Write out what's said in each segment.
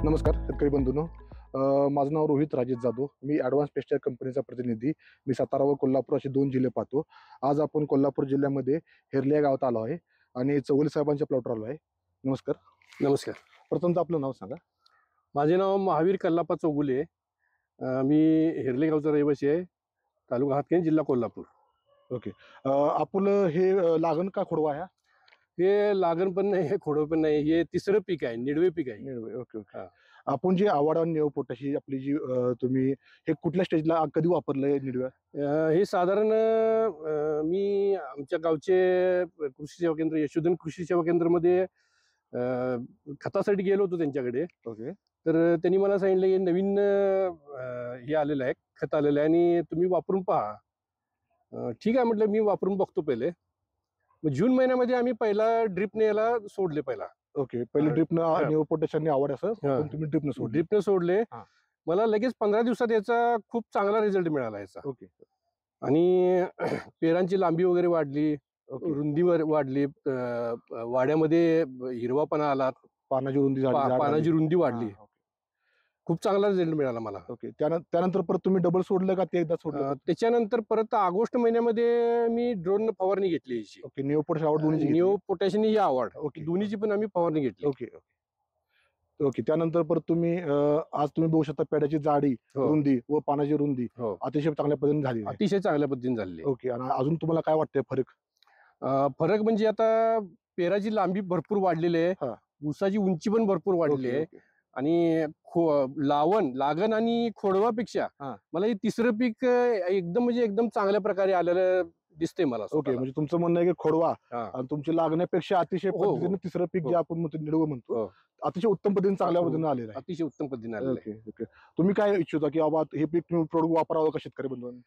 नमस्कार शेतकरी बंधूंनो. माझं नाव रोहित राजेश जाधव. मी ॲडव्हान्स पेस्टिसाइड कंपनीचा प्रतिनिधी. मी सातारा व कोल्हापूर असे 2 जिल्हे पाहतो. आज आपण कोल्हापूर जिल्ह्यामध्ये हेरले या गावात आलो आहे आणि चौगुले साहेबांच्या प्लॉटवर आलो आहे. नमस्कार. नमस्कार. प्रथमतः आपलं नाव सांगा. माझे नाव महावीर कल्लाप्पा चौगुले. मी हेरले गावचा रहिवासी आहे. तालुका हातकणंगले, जिल्हा कोल्हापूर. ओके. आपलं हे लागण का खोडवा आहे? हे लागण पण नाही, हे खोडव पण नाही. हे तिसरं पीक आहे, निडवे पीक आहे. निडवे. Okay okay. हा. आपण जे आवड आणि नेव पोटॅशी आपली जी तुम्ही हे कुठल्या स्टेजला कधी वापरलंय निडव्या? हे साधारण मी आमच्या गावचे कृषी सेवा केंद्र, यशोधन कृषी सेवा केंद्रामध्ये खतासाठी गेलो होतो त्यांच्याकडे. ओके. तर त्यांनी मला सांगितलं की नवीन हे आलेलं आहे, खत आलेलं आहे आणि तुम्ही वापरून पहा. ठीक आहे म्हटलं, मी वापरून बघतो पहिले. मग जून महिन्यामध्ये आम्ही पहिला ड्रिपने याला सोडले पहिला. ओके. पहिले ड्रिपनं नेव पोटॅशनी आवड असं हा. पण तुम्ही ड्रिपनं सोडली. ड्रिपने सोडले. हा. मला लगेच 15 दिवसात याचा खूप चांगला रिझल्ट मिळाला याचा. ओके. आणि पेरांची लांबी वगैरे वाढली, ओके. रुंदी वाढली, वाड्यामध्ये हिरवापणा आला, पानाची रुंदी झाली, पानाची रुंदी वाढली. हा, ओके. खूप चांगला रिझल्ट मिळाला मला. ओके. त्यानंतर परत तुम्ही डबल सोडलं का ते एकदा सोडलं? त्याच्यानंतर परत ऑगस्ट महिन्यामध्ये मी ड्रोन फवारणी घेतली याची. ओके. नेव पोटॅश आवड दोन्हीची घेतली? निओ पोटॅशियम ही आवड. ओके. दोन्हीची पण आम्ही फवारणी घेतली. Okay okay okay. त्यानंतर परत तुम्ही आज तुम्ही बघू शकता पेड्याची जाडी, हो. रुंदी व पानाची रुंदी हो. अतिशय चांगल्या पद्धतीने झाली आहे. अतिशय चांगल्या पद्धतीने झालेली. ओके. आणि अजून तुम्हाला काय वाटतंय फरक? फरक म्हणजे आता पेराची लांबी भरपूर वाढलेली आहे, हा. ऊसाची उंची पण भरपूर वाढलेली आहे. Okay, okay. आणि लागण आणि खोडवापेक्षा हा. मला हे तिसरं पीक एकदम म्हणजे एकदम चांगल्या प्रकारे आलेलं दिसतंय मला ओके. स्वतःला. म्हणजे तुमचं म्हणणं आहे की खोडवा हा. आणि तुमची लागण्यापेक्षा अतिशय हो, हो. पद्धतीने तिसरं पीक जे हो. आपण म्हणतो निडवं म्हणतो हो. अतिशय उत्तम पद्धतीने चांगल्या पद्धतीने आलेलं आहे. अतिशय उत्तम पद्धतीने आलेलं आहे. Okay okay. तुम्ही काय इच्छिता की बाबा हे पीक तुम्ही प्रोडक्ट वापरावं का शेतकरी बंधूंनी?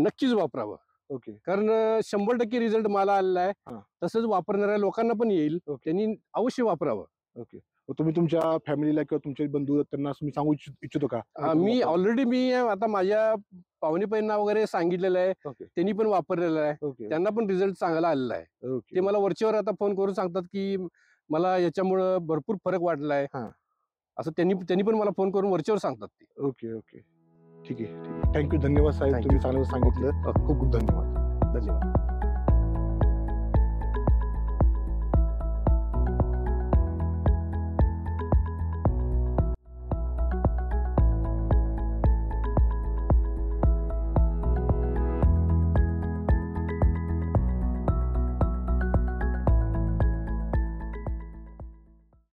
नक्कीच वापरावं. ओके. कारण 100% रिझल्ट मला आलेला आहे. हा. तसंच वापरणाऱ्या लोकांना पण येईल. ओके. त्यांनी अवश्य वापरावं. ओके. मग तुम्ही तुमच्या फॅमिलीला किंवा तुमचे बंधू त्यांना तुम्ही सांगू इच्छितो का? मी ऑलरेडी मी आता माझ्या पाहुणेपैंना वगैरे सांगितलेलं आहे. ओके त्यांनी पण वापरलेलं आहे. ओके त्यांना पण रिझल्ट चांगला आलेला आहे. ओके. ते मला वरचेवर आता फोन करून सांगतात की मला याच्यामुळं भरपूर फरक वाटलाय. हा. असं त्यांनी पण मला फोन करून वरचेवर सांगतात ते. Okay okay. ठीक आहे ठीक आहे. थँक्यू. धन्यवाद साहेब. Thank you. तुम्ही चांगलं सांगितलं. खूप खूप धन्यवाद. धन्यवाद.